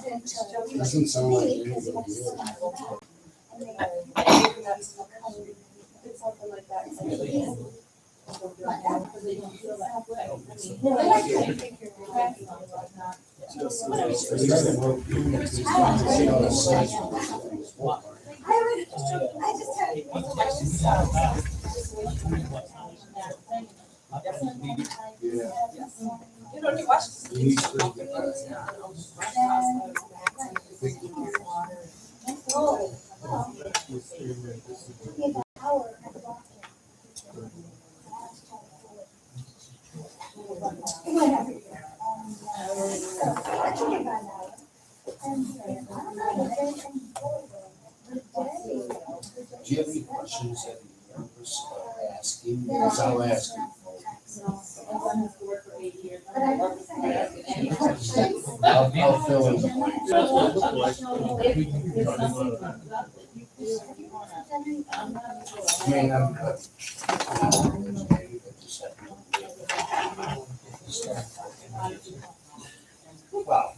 Doesn't sound like it. Do you have any questions that you're asking? Because I'll ask you. I'll fill in the blanks. I mean, I'm good. Wow.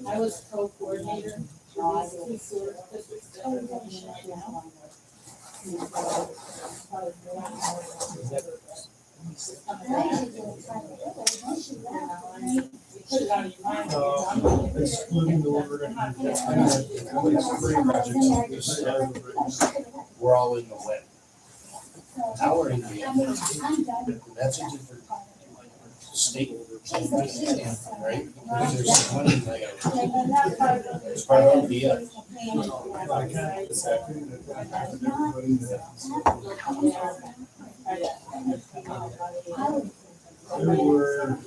I was co-coordinator. Excluding the one we're gonna do. We're all in the wet. Now we're in the that's a different state, right? Because there's money there. It's part of the There were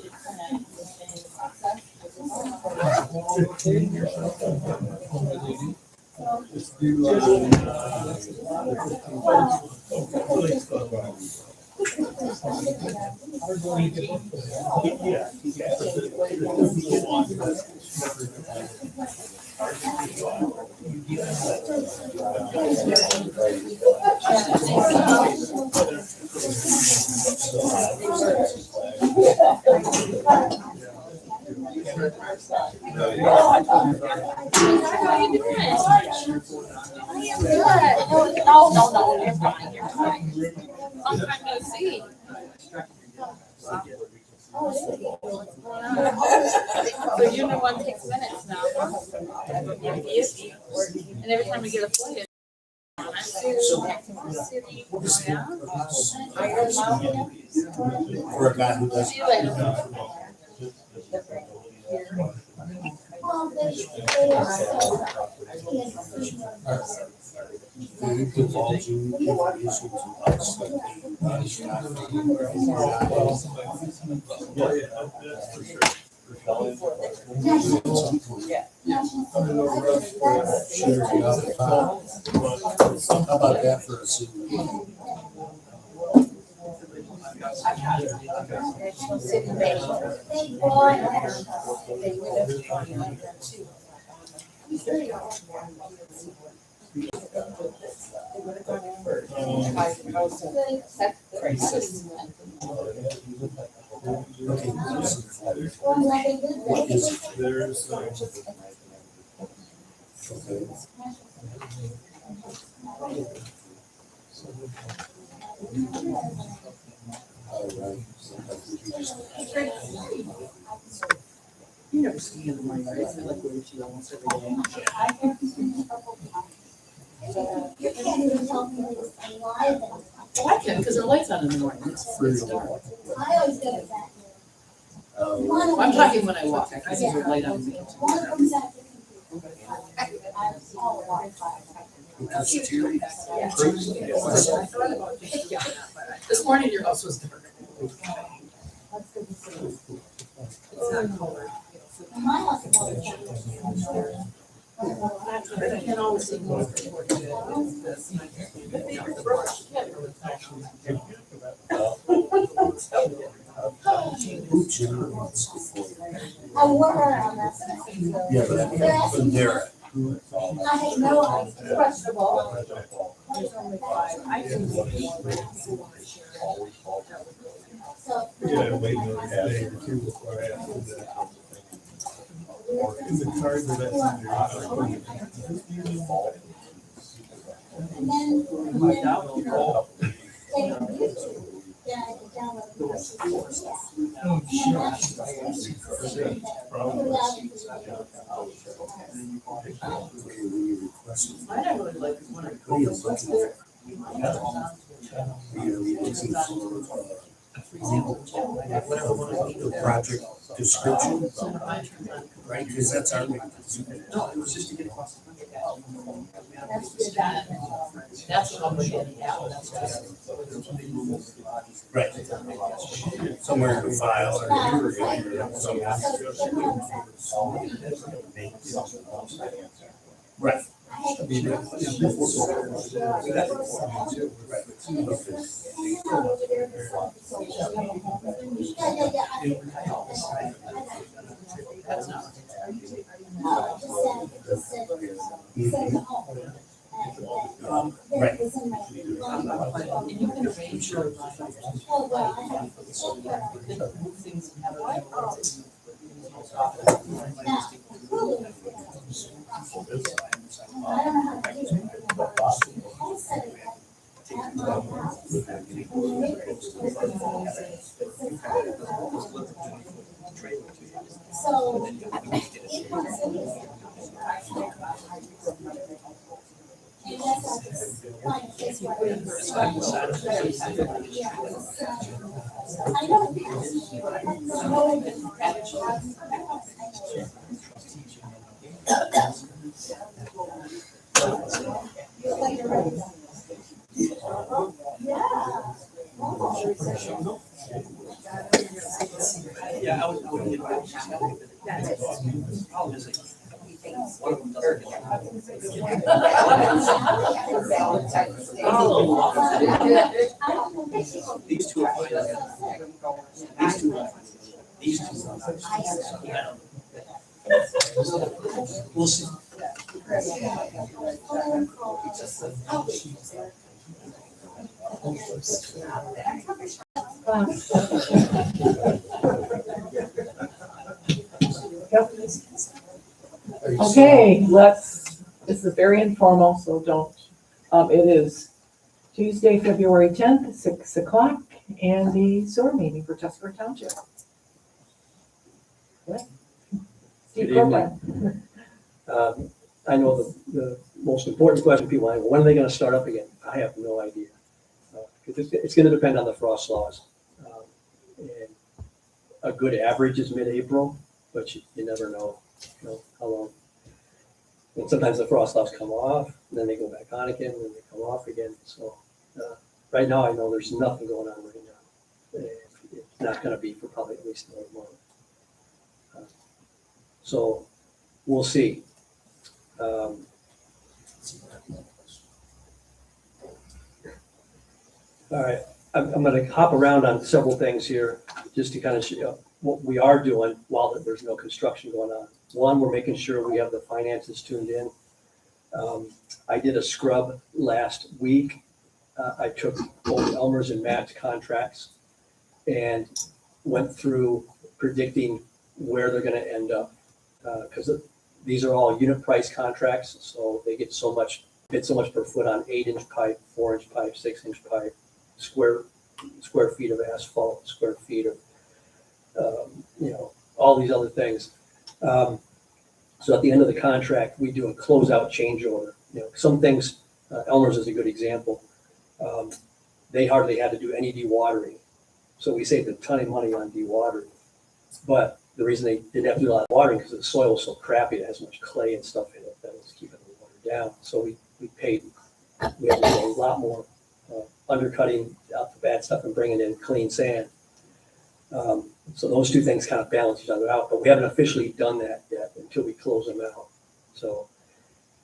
15 years ago. It's due on, No, you're fine, you're fine. Long time no see. So you're the one takes minutes now. And every time we get a flight. For a guy who doesn't. See you later. Divulging information to us that he's not. How about that for a secret? Okay. What is it? there's, Okay. All right. You never ski in the morning, right? I like going to almost every day. I can, because the light's on in the morning. It's dark. I'm talking when I walk. I can leave the light on. This morning your house was dark. It's not colored. I can't always see more than what it Yeah, but from there. I have no idea. Questionable. I can. So. yeah, wait another day or two before I have to do that. In the card that I sent you. And then, they YouTube. Then I could download the Oh, I don't really like this one. The project description, right, because that's our. No, it was just to get across the country. That's what I'm looking at. Right. Somewhere in the file or right. That's not. Right. And you can arrange your life. Move things and have it. I don't know how to do it. I'll set it up at my house. So. And that's like a place where it's. I Yeah, I would get back. I'll just like, one of them doesn't get these two are fine. These two are fine. These two are fine. We'll see. Okay, this is very informal, so don't, it is Tuesday, February 10th, 6 o'clock, and the sewer meeting for Tuscarora Township. Steve Good evening. Copeland. I know the most important question people have, when are they gonna start up again? I have no idea. It's gonna depend on the frost laws. And a good average is mid-April, but you never know, how long. And sometimes the frost laws come off, and then they go back on again, and then they come off again. So, right now, I know there's nothing going on right now. It's not gonna be for probably at least another month. So, we'll see. All right, I'm gonna hop around on several things here, just to kind of show what we are doing while there's no construction going on. One, we're making sure we have the finances tuned in. I did a scrub last week. I took both Elmer's and Matt's contracts and went through predicting where they're gonna end up. Because these are all unit price contracts, so they get so much per foot on 8-inch pipe, 4-inch pipe, 6-inch pipe, square feet of asphalt, square feet of, all these other things. So at the end of the contract, we do a closeout change order. Some things, Elmer's is a good example. They hardly had to do any dewatering. So we saved a ton of money on dewatering. But the reason they didn't have to do a lot of watering because the soil was so crappy, it has so much clay and stuff in it that was keeping the water down. So we had to do a lot more undercutting out the bad stuff and bringing in clean sand. So those two things kind of balance each other out, but we haven't officially done that yet until we close them out. So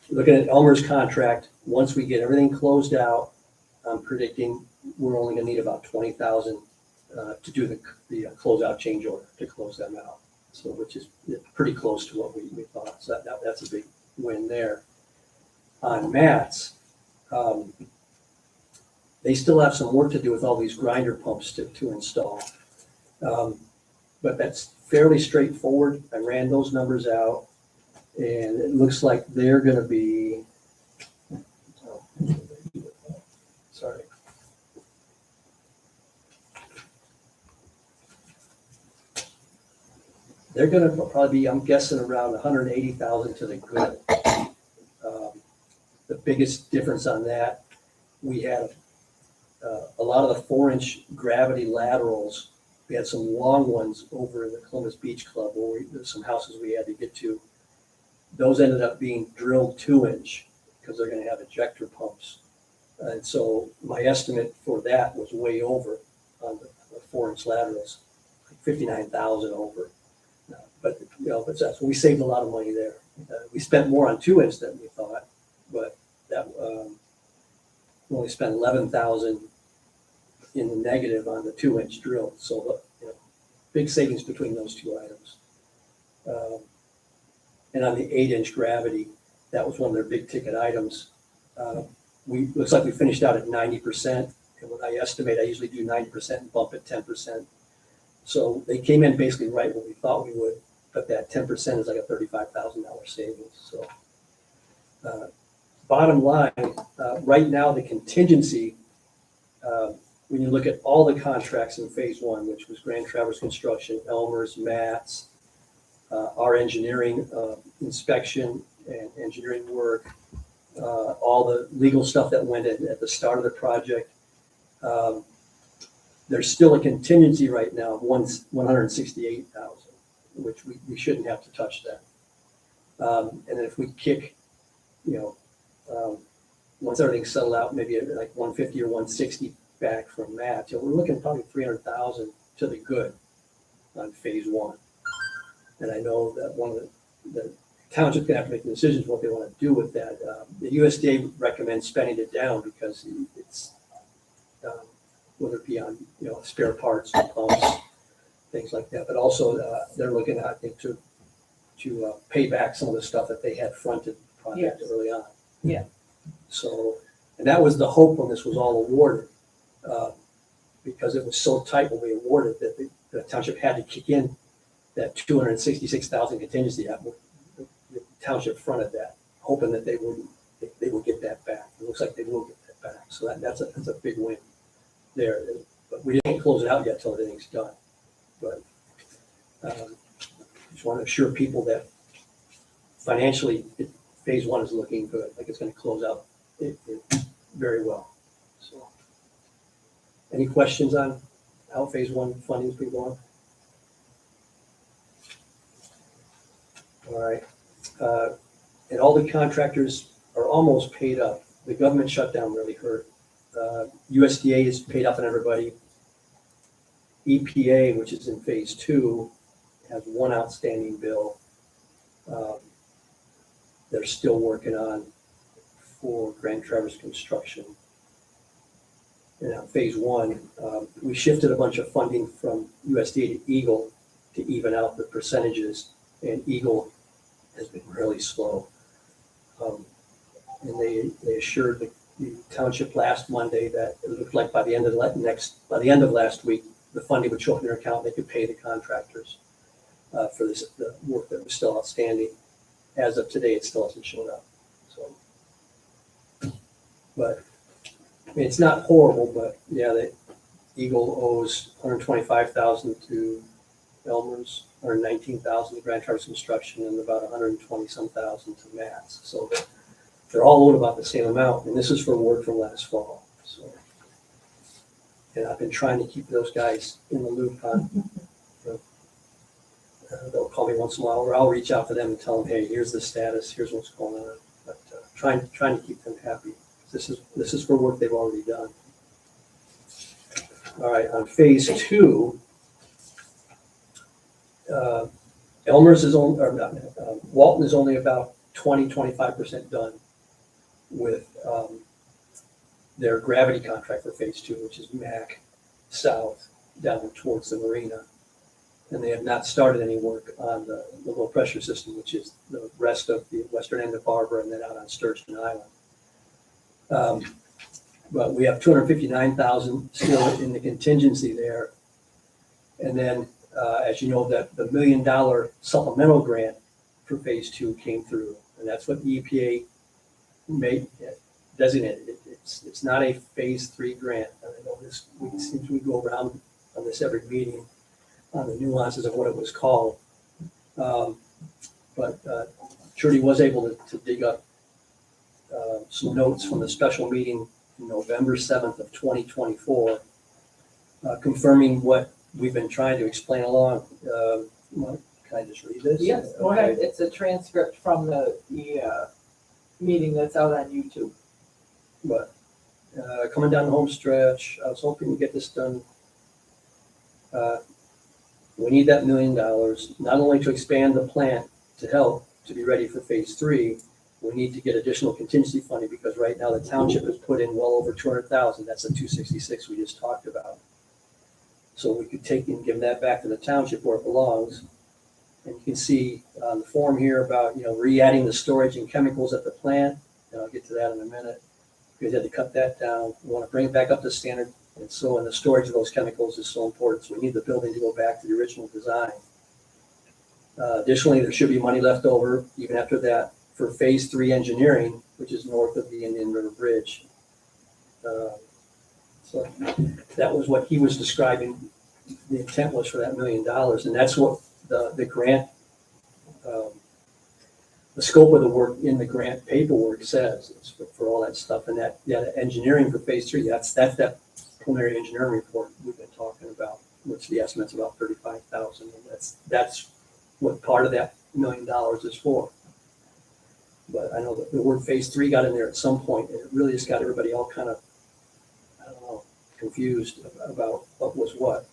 looking at Elmer's contract, once we get everything closed out, I'm predicting we're only gonna need about 20,000 to do the closeout change order to close them out. So which is pretty close to what we thought. So that's a big win there. On Matt's, they still have some work to do with all these grinder pumps to install. But that's fairly straightforward. I ran those numbers out, and it looks like they're gonna be, sorry. They're gonna probably be, I'm guessing, around 180,000 to the good. The biggest difference on that, we had a lot of the 4-inch gravity laterals. We had some long ones over in the Columbus Beach Club where there's some houses we had to get to. Those ended up being drilled 2-inch because they're gonna have ejector pumps. And so my estimate for that was way over on the 4-inch laterals, like 59,000 over. But, you know, but that's, we saved a lot of money there. We spent more on 2-inch than we thought, but that, we only spent 11,000 in the negative on the 2-inch drill. So, you know, big savings between those two items. And on the 8-inch gravity, that was one of their big ticket items. Looks like we finished out at 90%. And when I estimate, I usually do 90% and bump it 10%. So they came in basically right where we thought we would, but that 10% is like a $35,000 savings. So bottom line, right now the contingency, when you look at all the contracts in phase 1, which was Grand Traverse Construction, Elmer's, Matt's, our engineering inspection and engineering work, all the legal stuff that went in at the start of the project, there's still a contingency right now of 168,000, which we shouldn't have to touch that. And then if we kick, you know, once everything's settled out, maybe like 150 or 160 back from Matt, so we're looking probably 300,000 to the good on phase 1. And I know that one of the township's gonna have to make decisions what they want to do with that. The USDA recommends spending it down because it's whether it be on, you know, spare parts, pumps, things like that. But also they're looking at, I think, to pay back some of the stuff that they had fronted the project early on. Yeah. So, and that was the hope when this was all awarded, because it was so tight when we awarded that the township had to kick in that 266,000 contingency. The township fronted that, hoping that they would get that back. It looks like they will get that back. So that's a big win there. But we didn't close it out yet till everything's done. But just want to assure people that financially, phase 1 is looking good. Like it's going to close out it very well. So, any questions on how phase 1 funding's been going? All right. And all the contractors are almost paid up. The government shutdown really hurt. USDA is paid up on everybody. EPA, which is in phase 2, has one outstanding bill. They're still working on for Grand Traverse Construction. And on phase 1, we shifted a bunch of funding from USDA to Eagle to even out the percentages, and Eagle has been really slow. And they assured the township last Monday that it looked like by the end of last week, the funding would show up in their account. They could pay the contractors for the work that was still outstanding. As of today, it still hasn't shown up. So, but I mean, it's not horrible. But yeah, Eagle owes 125,000 to Elmer's, 119,000 to Grand Traverse Construction, and about 120-some thousand to Matt's. So they're all owed about the same amount, and this is for work from last fall. So, and I've been trying to keep those guys in the loop on. They'll call me once in a while, or I'll reach out to them and tell them, hey, here's the status, here's what's going on. But trying to keep them happy. This is for work they've already done. All right, on phase 2, Elmer's is only, or not, Walton is only about 20-25% done with their gravity contract for phase 2, which is MAC South down towards the marina. And they have not started any work on the low pressure system, which is the rest of the western end of Barbara and then out on Sturgeon Island. But we have 259,000 still in the contingency there. And then As you know, that the $1 million supplemental grant for phase two came through, and that's what the EPA made designated. It's not a phase three grant. I know this, since we go around on this every meeting on the nuances of what it was called. But Trudy was able to dig up some notes from the special meeting November 7th of 2024, confirming what we've been trying to explain along. Can I just read this? Yes, go ahead. It's a transcript from the meeting that's out on YouTube. But coming down the home stretch, I was hoping to get this done. We need that $1 million, not only to expand the plant to help to be ready for phase three. We need to get additional contingency funding because right now the township has put in well over 200,000. That's the 266 we just talked about. So we could take and give that back to the township where it belongs. And you can see on the form here about, re-adding the storage and chemicals at the plant. And I'll get to that in a minute. We had to cut that down. We want to bring it back up to standard. And so, and the storage of those chemicals is so important. So we need the building to go back to the original design. Additionally, there should be money left over even after that for phase three engineering, which is north of the Indian River Bridge. So that was what he was describing. The intent was for that $1 million, and that's what the grant, the scope of the work in the grant paperwork says. It's for all that stuff, and that engineering for phase three. That's that preliminary engineering report we've been talking about, which the estimate's about 35,000, and that's what part of that $1 million is for. But I know that the word phase three got in there at some point, and it really just got everybody all kind of, I don't know, confused about what was what.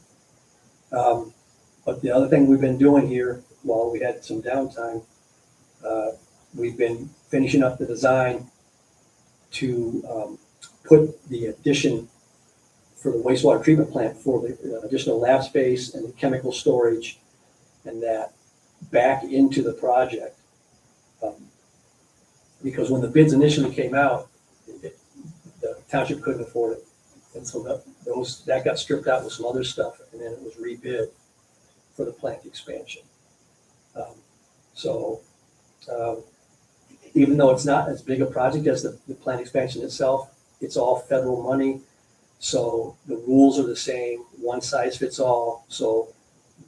But the other thing we've been doing here while we had some downtime, we've been finishing up the design to put the addition for the wastewater treatment plant for the additional lab space and the chemical storage and that back into the project. Because when the bids initially came out, the township couldn't afford it. And so that got stripped out with some other stuff, and then it was rebid for the plant expansion. Even though it's not as big a project as the plant expansion itself, it's all federal money. So the rules are the same, one size fits all. So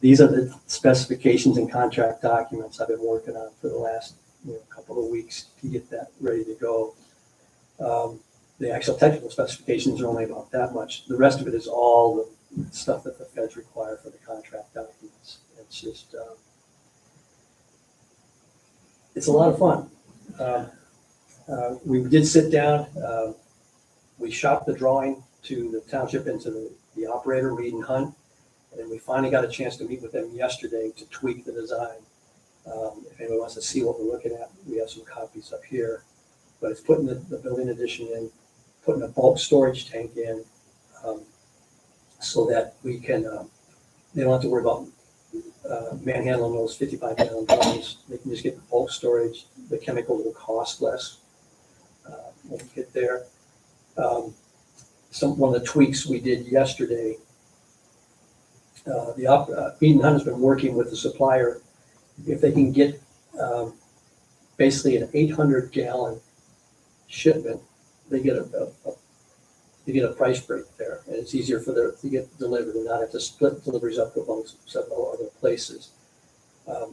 these are the specifications and contract documents I've been working on for the last couple of weeks to get that ready to go. The actual technical specifications are only about that much. The rest of it is all the stuff that the feds require for the contract documents. It's just, it's a lot of fun. We did sit down, we shopped the drawing to the township and to the operator, Reed and Hunt, and we finally got a chance to meet with them yesterday to tweak the design. If anyone wants to see what we're looking at, we have some copies up here. But it's putting the building addition in, putting a bulk storage tank in, so that we can, they don't have to worry about manhandling those 55-gallon drums. They can just get the bulk storage. The chemicals will cost less when we get there. One of the tweaks we did yesterday, Bean Hunt has been working with the supplier. If they can get basically an 800-gallon shipment, they get a price break there, and it's easier for them to get delivered and not have to split deliveries up amongst several other places.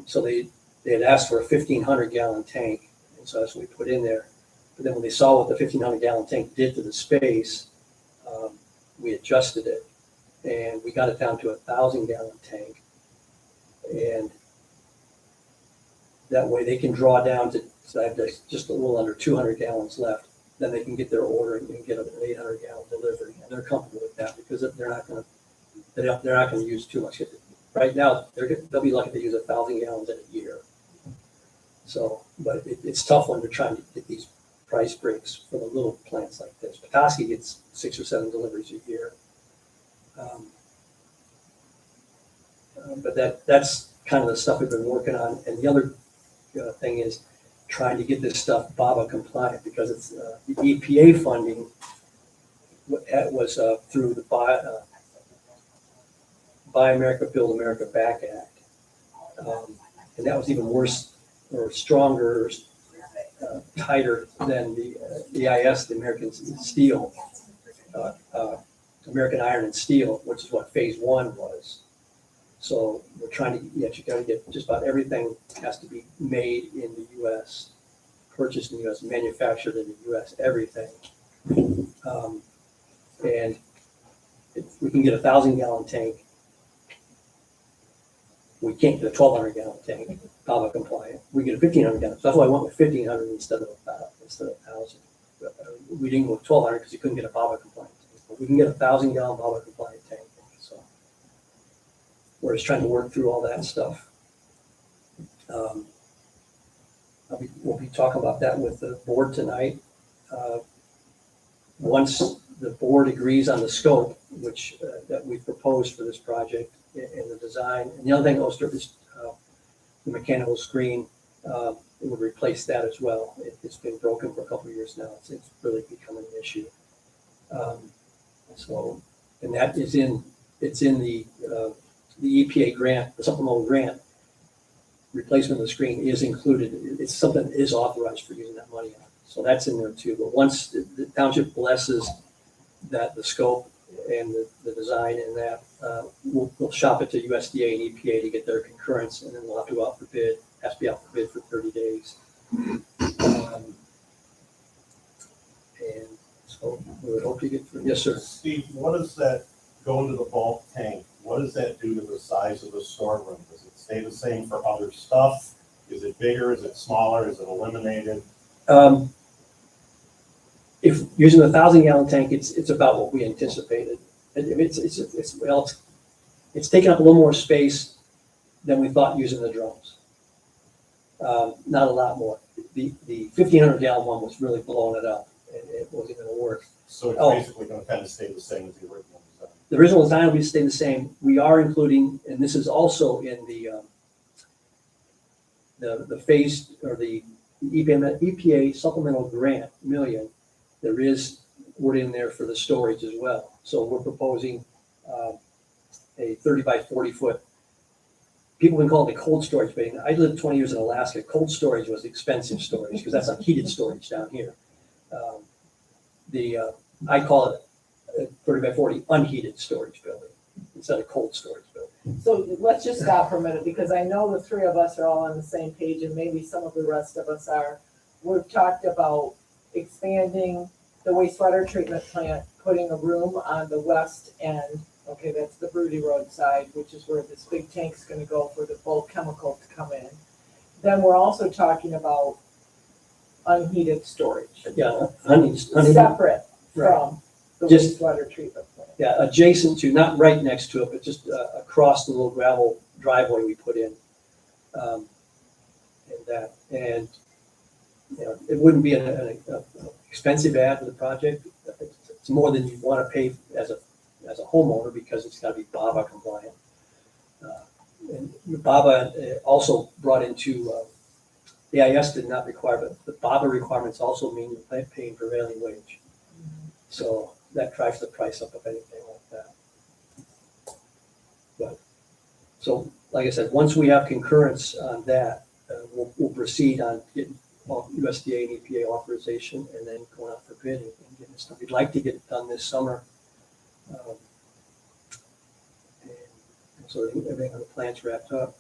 So they had asked for a 1,500-gallon tank, and so that's what we put in there. But then when they saw what the 1,500-gallon tank did to the space, we adjusted it, and we got it down to a 1,000-gallon tank, and that way they can draw down to, so I have just a little under 200 gallons left. Then they can get their order and get an 800-gallon delivery, and they're comfortable with that because they're not going to use too much. Right now, they'll be lucky to use 1,000 gallons in a year. So, but it's tough when they're trying to get these price breaks for the little plants like this. Petoskey gets 6 or 7 deliveries a year. But that's kind of the stuff we've been working on. And the other thing is trying to get this stuff BABA compliant, because it's the EPA funding was through the Buy America, Build America Back Act. And that was even worse or stronger, tighter than the EIS, the American Steel, American Iron and Steel, which is what phase one was. So we're trying to, you gotta get just about everything has to be made in the US, purchased in the US, manufactured in the US, everything. And if we can get 1,000-gallon tank, we can't get a 1,200-gallon tank, BABA compliant. We get a 1,500-gallon. So that's why I went with 1,500 instead of 1,000. We didn't go with 1,200 because you couldn't get a BABA compliant tank. But we can get a 1,000-gallon BABA compliant tank. So we're just trying to work through all that stuff. We'll be talking about that with the board tonight. Once the board agrees on the scope, which that we proposed for this project and the design, and the other thing also is the mechanical screen. It would replace that as well. It's been broken for a couple of years now. It's really becoming an issue. So, and that is it's in the EPA grant, the supplemental grant. Replacement of the screen is included. It's something that is authorized for using that money on. So that's in there too. But once the township blesses that the scope and the design and that, we'll shop it to USDA and EPA to get their concurrence, and then we'll have to go out for bid. Has to be out for bid for 30 days. And so we would hope to get through. Yes, sir. Steve, what does that go into the bulk tank? What does that do to the size of the storeroom? Does it stay the same for other stuff? Is it bigger? Is it smaller? Is it eliminated? If using a 1,000-gallon tank, it's about what we anticipated. It's taking up a little more space than we thought using the drums. Not a lot more. The 1,500-gallon one was really blowing it up, and it wasn't going to work. So it's basically going to kind of stay the same as the original design. The original design will stay the same. We are including, and this is also in the phase or the EPA supplemental grant million. There is word in there for the storage as well. So we're proposing a 30 by 40 foot. People have been calling it cold storage, but I lived 20 years in Alaska. Cold storage was expensive storage because that's not heated storage down here. I call it a 30 by 40 unheated storage building instead of cold storage building. So let's just stop for a minute, because I know the three of us are all on the same page, and maybe some of the rest of us are. We've talked about expanding the wastewater treatment plant, putting a room on the west end. Okay, that's the Broody Road side, which is where this big tank's gonna go for the bulk chemical to come in. Then we're also talking about unheated storage, Yeah, unheated. separate Right. from the Just- wastewater treatment plant. Yeah, adjacent to, not right next to it, but just across the little gravel driveway we put in. And you know, it wouldn't be an expensive add to the project. It's more than you want to pay as a homeowner because it's got to be BABA compliant. And BABA also brought into the EIS did not require, but the BABA requirements also mean you're paying prevailing wage. So that drives the price up of anything like that. But so, like I said, once we have concurrence on that, we'll proceed on getting USDA and EPA authorization, and then going out for bid and getting this done. We'd like to get it done this summer. And so everything on the plant's wrapped up.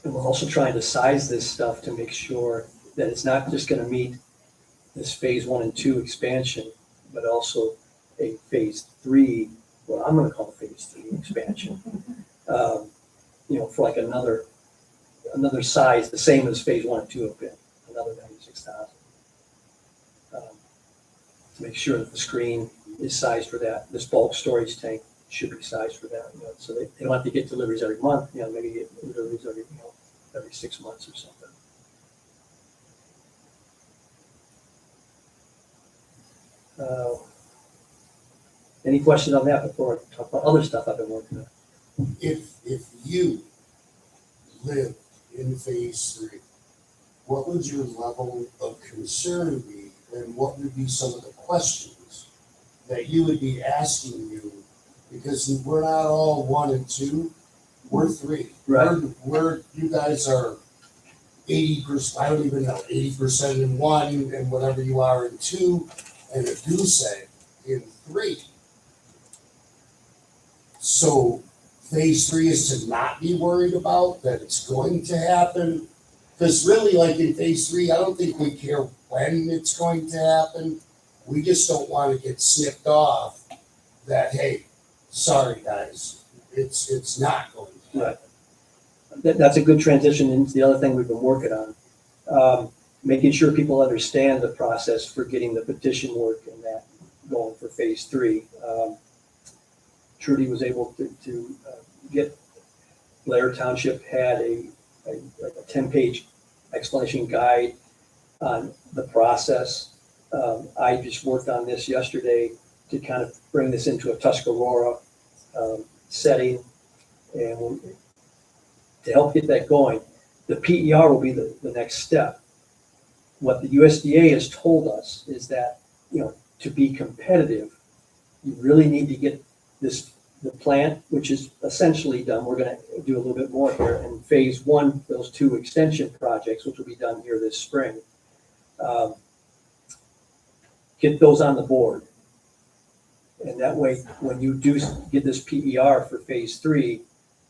And we're also trying to size this stuff to make sure that it's not just going to meet this phase 1 and 2 expansion, but also a phase 3, what I'm going to call phase 3 expansion. You know, for like another size, the same as phase 1 and 2 have been, another 96,000. To make sure that the screen is sized for that. This bulk storage tank should be sized for that. You know, so they don't have to get deliveries every month. You know, maybe get deliveries every 6 months or something. Any questions on that before I talk about other stuff I've been working on? If you lived in phase 3, what would your level of concern be, and what would be some of the questions that you would be asking you, because we're not all 1 and 2, we're 3. Right. You guys are 80%, I don't even know, 80% in 1 and whatever you are in 2, and a goose egg in 3. So phase 3 is to not be worried about that it's going to happen. Because really, like in phase 3, I don't think we care when it's going to happen. We just don't want to get snipped off that, hey, sorry guys, it's not going to happen. That's a good transition into the other thing we've been working on. Making sure people understand the process for getting the petition work and that going for phase 3. Trudy was able to get, Blair Township had a 10-page explanation guide on the process. I just worked on this yesterday to kind of bring this into a Tuscarora setting, and to help get that going. The PER will be the next step. What the USDA has told us is that, to be competitive, you really need to get the plant, which is essentially done. We're going to do a little bit more here. And phase 1, those 2 extension projects, which will be done here this spring, get those on the board. And that way, when you do get this PER for phase 3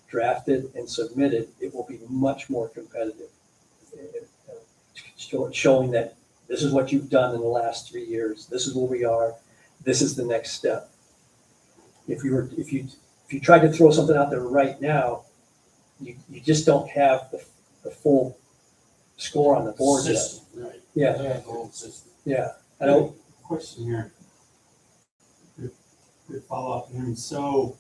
drafted and submitted, it will be much more competitive. Showing that this is what you've done in the last 3 years. This is where we are. This is the next step. If you try to throw something out there right now, you just don't have the full score on the board yet. System, right. Yeah, The whole system. yeah. I don't. Question here. Good follow-up. And so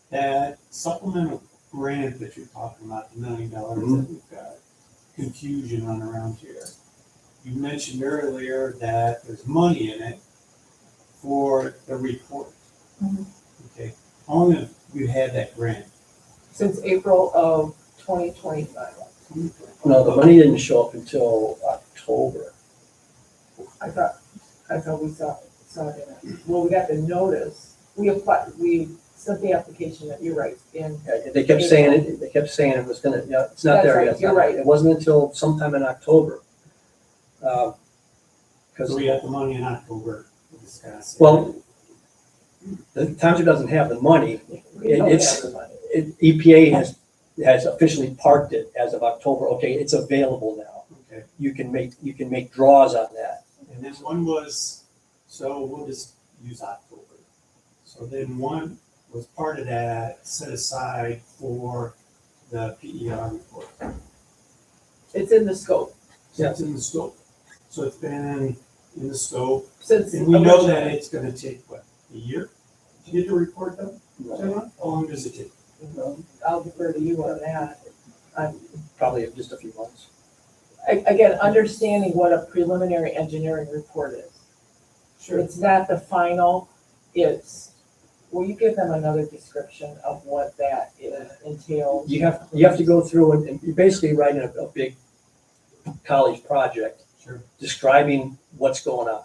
that supplemental grant that you're talking about, the $1 million that we've got confusion on around here. You mentioned earlier that there's money in it for the report. Mhm. Okay. How long have you had that grant? Since April of 2025. No, the money didn't show up until October. I thought we saw it. Well, we got the notice. We sent the application that you're right in. They kept saying it. They kept saying it was gonna. It's not That's there right, yet. you're right. It wasn't until sometime in October. So we got the money in October. Well, the township doesn't have the money. We don't It's- have the money. EPA has officially parked it as of October. Okay, it's available now. Okay. You can make draws on that. And then one was, so we'll just use October. So then one was part of that set aside for the PER report. It's in the scope So it's in the scope. So it's been in the scope. since. And we know that it's gonna take, what, a year to get the report done? How long does it take? I'll defer to you on that. Probably just a few months. Again, understanding what a preliminary engineering report is. It's not the final, will you give them another description of what that entails? You have to go through and you're basically writing a big college project. Sure. Describing what's going on.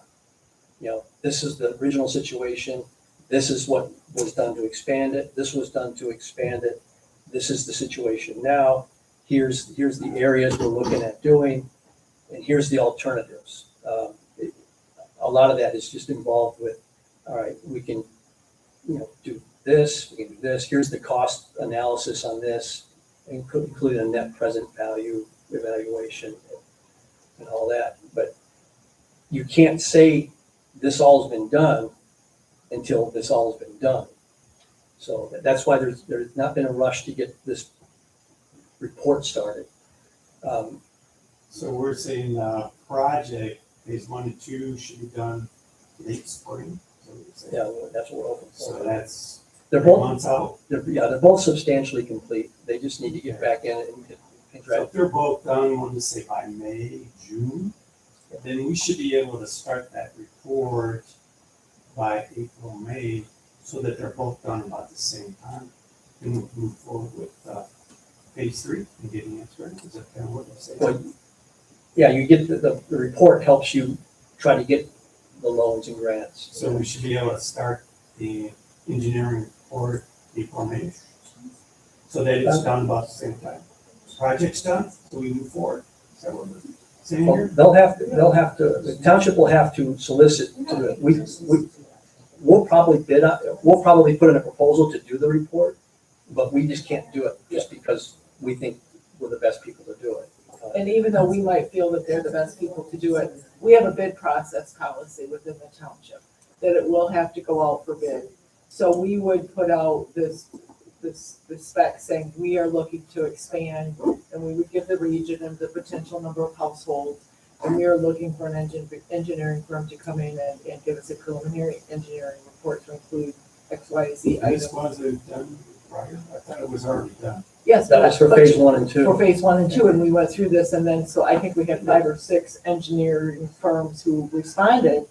This is the original situation. This is what was done to expand it. This was done to expand it. This is the situation now. Here's the areas we're looking at doing, and here's the alternatives. A lot of that is just involved with, all right, we can, do this, we can do this. Here's the cost analysis on this, including a net present value evaluation and all that. But you can't say this all's been done until this all's been done. So that's why there's not been a rush to get this report started. So we're saying the project, phase 1 and 2 should be done late spring. So we're saying- Yeah, that's what we're hoping So for. that's They're 3 both, months out. they're both substantially complete. They just need to get back in and get things So right. if they're both done, we'll just say by May, June, then we should be able to start that report by April, May, so that they're both done about the same time. And we'll move forward with phase 3 and getting it started. Is that kind of what you say? Well, yeah, you get the report helps you try to get the loans and grants. So we should be able to start the engineering report April, May. So that it's done about the same time. Project's done, so we move forward. Is that what we're saying Well, here? they'll have to, the township will have to solicit, we'll probably we'll probably put in a proposal to do the report, but we just can't do it just because we think we're the best people to do it. And even though we might feel that they're the best people to do it, we have a bid process policy within the township, that it will have to go out for bid. So we would put out this spec saying, we are looking to expand, and we would give the region and the potential number of households. And we are looking for an engineering firm to come in and give us a preliminary engineering report to include X, Y, Z items. This wasn't done prior, I thought it was already done. Yes. That was for but- phase 1 and 2. For phase 1 and 2, and we went through this, and then, so I think we had 5 or 6 engineering firms who responded,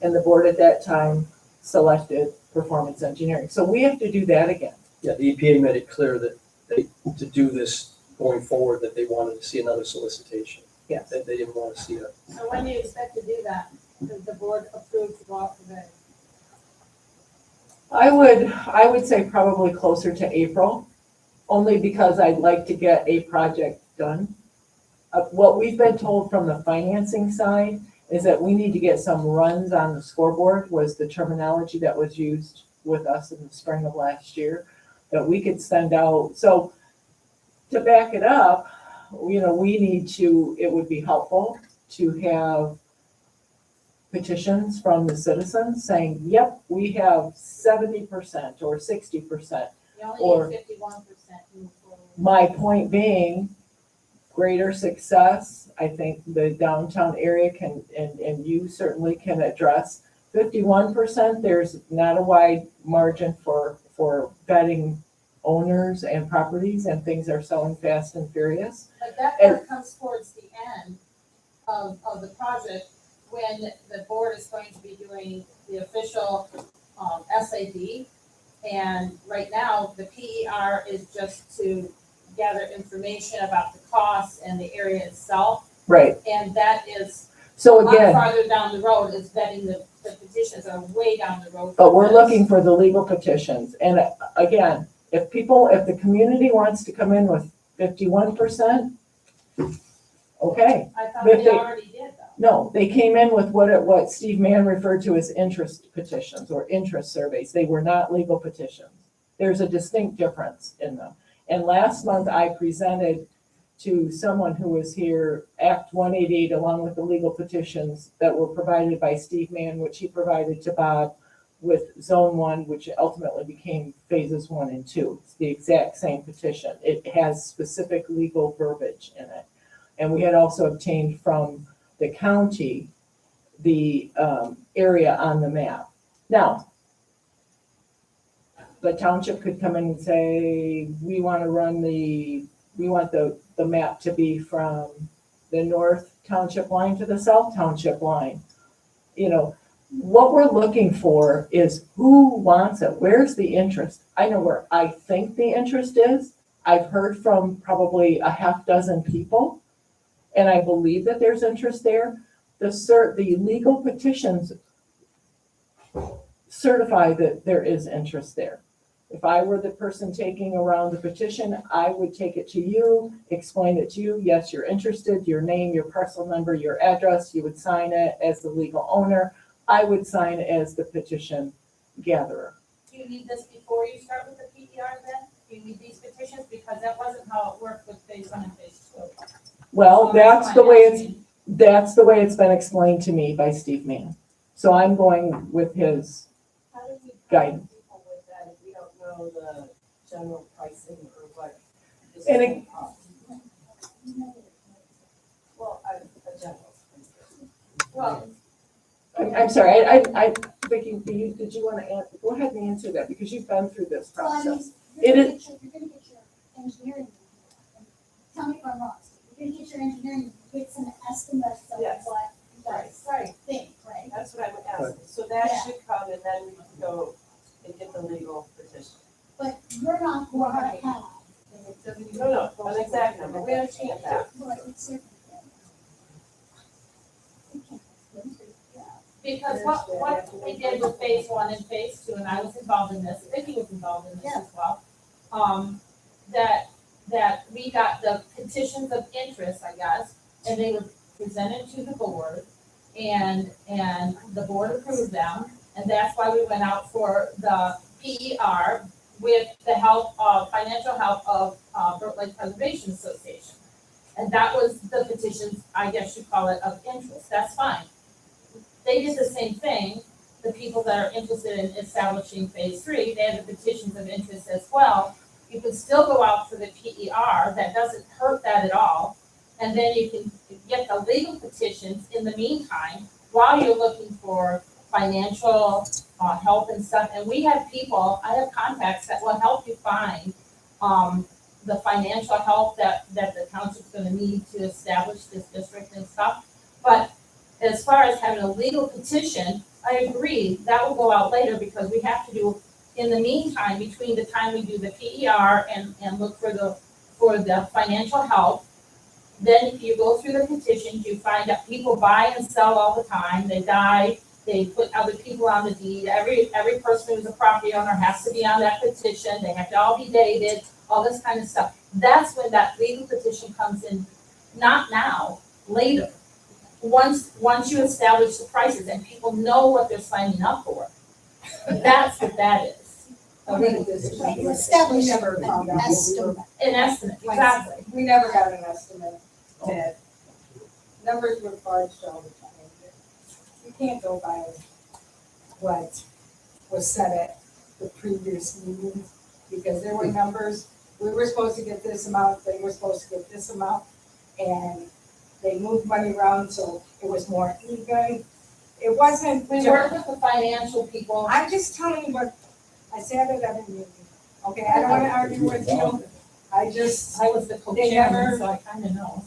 and the board at that time selected Performance Engineering. So we have to do that again. Yeah, the EPA made it clear that to do this going forward, that they wanted to see another solicitation. Yes. That they didn't want to see a, So when do you expect to do that? Does the board approve to go out for bid? I would say probably closer to April, only because I'd like to get a project done. What we've been told from the financing side is that we need to get some runs on the scoreboard, was the terminology that was used with us in the spring of last year, that we could send out. So to back it up, we need to, it would be helpful to have petitions from the citizens saying, yep, we have 70% or 60%. You Or- only need 51% move forward. My point being, greater success, I think the downtown area can, and you certainly can address. 51%, there's not a wide margin for vetting owners and properties, and things are selling fast and furious. But that part comes towards the end of the project, when the board is going to be doing the official SAD. And right now, the PER is just to gather information about the costs and the area itself. Right, And that is a so lot again, farther down the road, is vetting the petitions are way down the road. but we're for this. looking for the legal petitions. And again, if the community wants to come in with 51%, okay. I thought But they they- already did though. No, they came in with what Steve Mann referred to as interest petitions or interest surveys. They were not legal petitions. There's a distinct difference in them. And last month I presented to someone who was here, Act 188, along with the legal petitions that were provided by Steve Mann, which he provided to Bob, with Zone 1, which ultimately became phases 1 and 2. It's the exact same petition. It has specific legal verbiage in it. And we had also obtained from the county the area on the map. Now, the township could come in and say, we want the map to be from the north township line to the south township line. What we're looking for is who wants it? Where's the interest? I know where I think the interest is. I've heard from probably a half dozen people, and I believe that there's interest there. The legal petitions certify that there is interest there. If I were the person taking around the petition, I would take it to you, explain it to you. Yes, you're interested, your name, your parcel number, your address. You would sign it as the legal owner. I would sign as the petition gatherer. Do you need this before you start with the PER then? Do you need these petitions? Because that wasn't how it worked with phase 1 and phase 2. Well, So that's why the way I'm it's asking. That's the way it's been explained to me by Steve Mann. So I'm going with his How do we guidance. people with that if we don't know the general pricing or what this And will cost? Well, a general. Well, I'm sorry, I, Vicki, did you want to answer? Go ahead and answer that because you've been through this Well, I mean, process. you're It gonna get your engineering. Tell me if I'm wrong, Steve. You're gonna get your engineering, get some estimates of Yes. what you guys Right, think, right? that's what I would ask. So that Yeah. should come and then we can go and get the legal petition. But you're not going to Right. have. No, an exact number, we understand that. Well, it's different. Because what we did with phase 1 and phase 2, and I was involved in this, Vicki was involved in this as well. That we got the petitions of interest, I guess, and they were presented to the board, and the board approved them, and that's why we went out for the PER with the help of, financial help of, Burt Lake Preservation Association. And that was the petitions, I guess you call it, of interest, that's fine. They did the same thing, the people that are interested in establishing phase 3, they had the petitions of interest as well. You can still go out for the PER, that doesn't hurt that at all. And then you can get the legal petitions in the meantime, while you're looking for financial help and stuff. And we have people, I have contacts that will help you find the financial help that the township's gonna need to establish this district and stuff. But as far as having a legal petition, I agree, that will go out later because we have to do, in the meantime, between the time we do the PER and look for the financial help, then if you go through the petitions, you find that people buy and sell all the time, they die, they put other people on the deed, every person who's a property owner has to be on that petition, they have to all be dated, all this kind of stuff. That's when that legal petition comes in, not now, later. Once you establish the prices and people know what they're signing up for, that's what that is. You establish We never found out. estimate. An estimate, exactly. We never got an estimate that numbers were fudged all the time. You can't go by what was said at the previous meeting, because there were numbers, we were supposed to get this amount, they were supposed to get this amount, and they moved money around, so it was more even. It wasn't. We work with the financial people. I'm just telling you what, I said it every meeting, okay, I don't wanna argue with you, I was the They co-chairman, never- so I kinda know.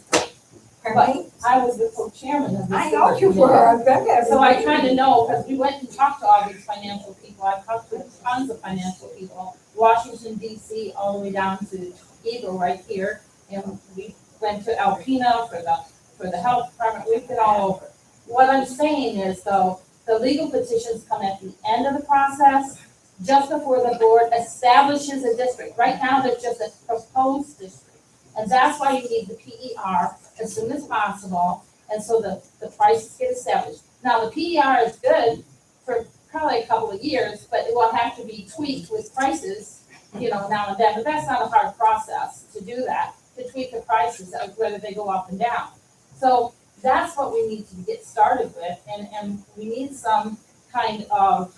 pardon me? I was the co-chairman of this. I know you were, I've been there. So I kinda know, because we went and talked to all these financial people, I've talked to tons of financial people, Washington DC, all the way down to Eagle right here, and we went to Alpena for the health department, we've been all over. What I'm saying is though, the legal petitions come at the end of the process, just before the board establishes a district. Right now, there's just a proposed district. And that's why you need the PER as soon as possible, and so the prices get established. Now, the PER is good for probably a couple of years, but it will have to be tweaked with prices, now and then, but that's not a hard process to do that, to tweak the prices, of whether they go up and down. So that's what we need to get started with, and we need some kind of,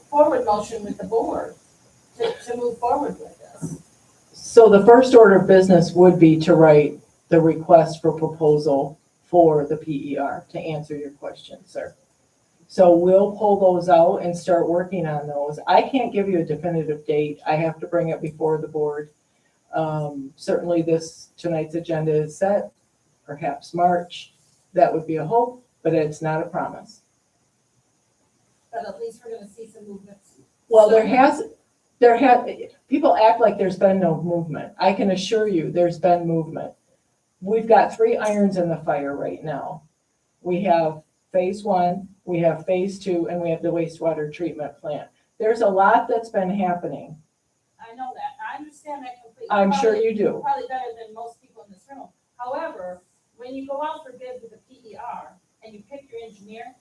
forward motion with the board to move forward with this. So the first order of business would be to write the request for proposal for the PER, to answer your question, sir. So we'll pull those out and start working on those. I can't give you a definitive date. I have to bring it before the board. Certainly tonight's agenda is set, perhaps March. That would be a hope, but it's not a promise. But at least we're gonna see some movements. Well, people act like there's been no movement. I can assure you, there's been movement. We've got 3 irons in the fire right now. We have phase 1, we have phase 2, and we have the wastewater treatment plant. There's a lot that's been happening. I know that, I understand that completely. I'm sure you do. Probably better than most people in this room. However, when you go out for bid with a PER and you pick your engineer,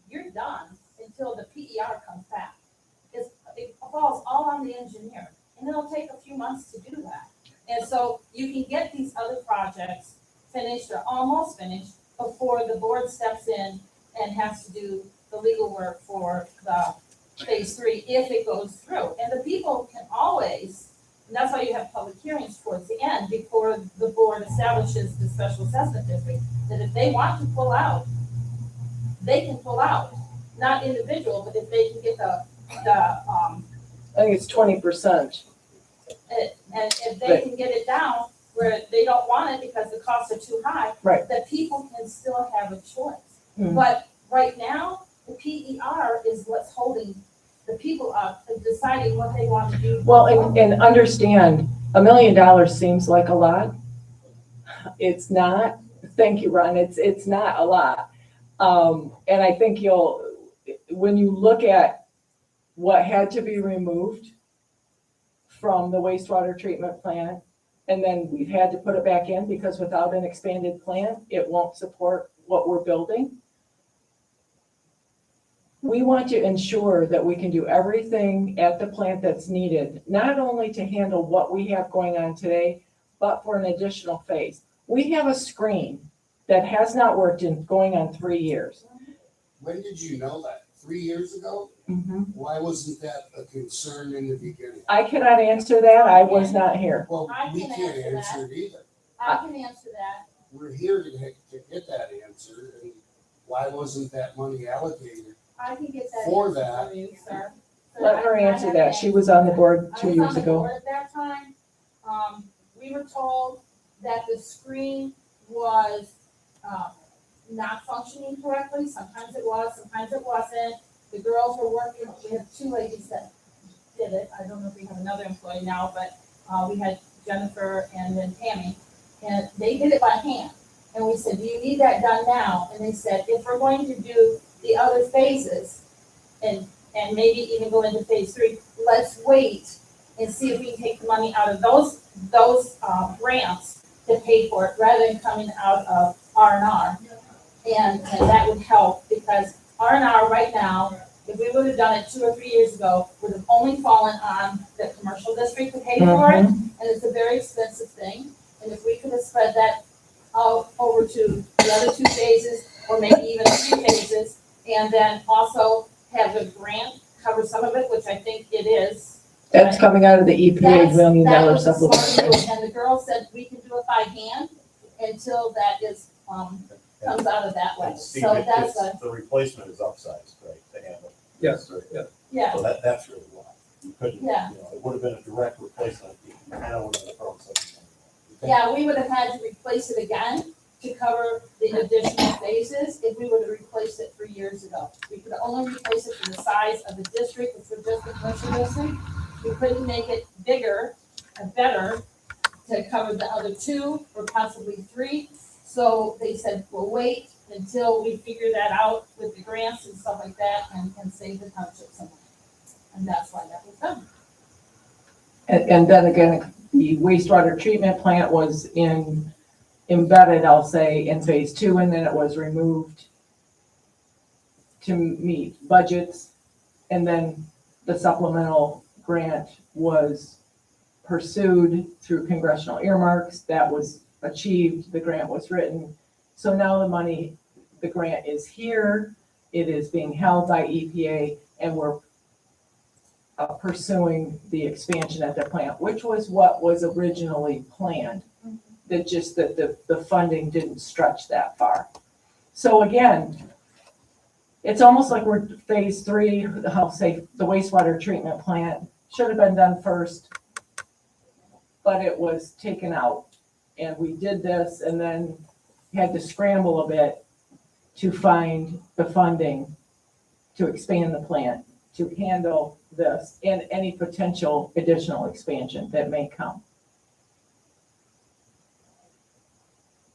you're done until the PER comes back. It falls all on the engineer, and it'll take a few months to do that. And so you can get these other projects finished or almost finished before the board steps in and has to do the legal work for the phase 3 if it goes through. And the people can always, and that's why you have public hearings towards the end before the board establishes the special assessment district, that if they want to pull out, they can pull out. Not individual, but if they can get I think it's 20%. and if they can get it down where they don't want it because the costs are too high, Right. that people can still have a choice. Hmm. But right now, the PER is what's holding the people up and deciding what they want to do. Well, and understand, $1 million seems like a lot. It's not. Thank you, Ron. It's not a lot. And I think when you look at what had to be removed from the wastewater treatment plant, and then we've had to put it back in because without an expanded plant, it won't support what we're building. We want to ensure that we can do everything at the plant that's needed, not only to handle what we have going on today, but for an additional phase. We have a screen that has not worked in going on 3 years. When did you know that? 3 years ago? Why wasn't that a concern in the beginning? I cannot answer that. I was not here. Well, I we can can't answer answer it either. I can answer that. We're here to get that answer, and why wasn't that money allocated? I can get that For answer that. for you, sir. Let her answer that. She was on the board I 2 was years on the ago. board at that time. We were told that the screen was, not functioning correctly. Sometimes it was, sometimes it wasn't. The girls were working, we had 2 ladies that did it. I don't know if we have another employee now, but, we had Jennifer and then Tammy. And they did it by hand. And we said, do you need that done now? And they said, if we're going to do the other phases and maybe even go into phase 3, let's wait and see if we can take the money out of those grants to pay for it rather than coming out of R&R. And that would help because R&R right now, if we would have done it 2 or 3 years ago, would have only fallen on the commercial district to pay for it. And it's a very expensive thing. And if we could have spread that out over to the other 2 phases or maybe even 3 phases, and then also have the grant cover some of it, which I think it is. That's coming out of the EPA $1 million That was a smart supplement. move. And the girl said we can do it by hand until that is, comes out of that way. And Steve, So that's the replacement is upsized, right, to handle. Yes, Right. yeah. yeah, So that's really why. You couldn't, you Yeah. know, it would have been a direct replacement. You kind of would have thrown something. yeah, we would have had to replace it again to cover the additional phases if we would have replaced it 3 years ago. We could only replace it for the size of the district, which was just the commercial district. We couldn't make it bigger and better to cover the other 2 or possibly 3. So they said, we'll wait until we figure that out with the grants and stuff like that and save the township some money. And that's why that was done. And then again, the wastewater treatment plant was embedded, I'll say, in phase 2, and then it was removed to meet budgets. And then the supplemental grant was pursued through congressional earmarks. That was achieved, the grant was written. So now the grant is here, it is being held by EPA, and we're pursuing the expansion at the plant, which was what was originally planned. That just that the funding didn't stretch that far. So again, it's almost like we're phase 3, I'll say the wastewater treatment plant should have been done first, but it was taken out. And we did this and then had to scramble a bit to find the funding to expand the plant, to handle this and any potential additional expansion that may come.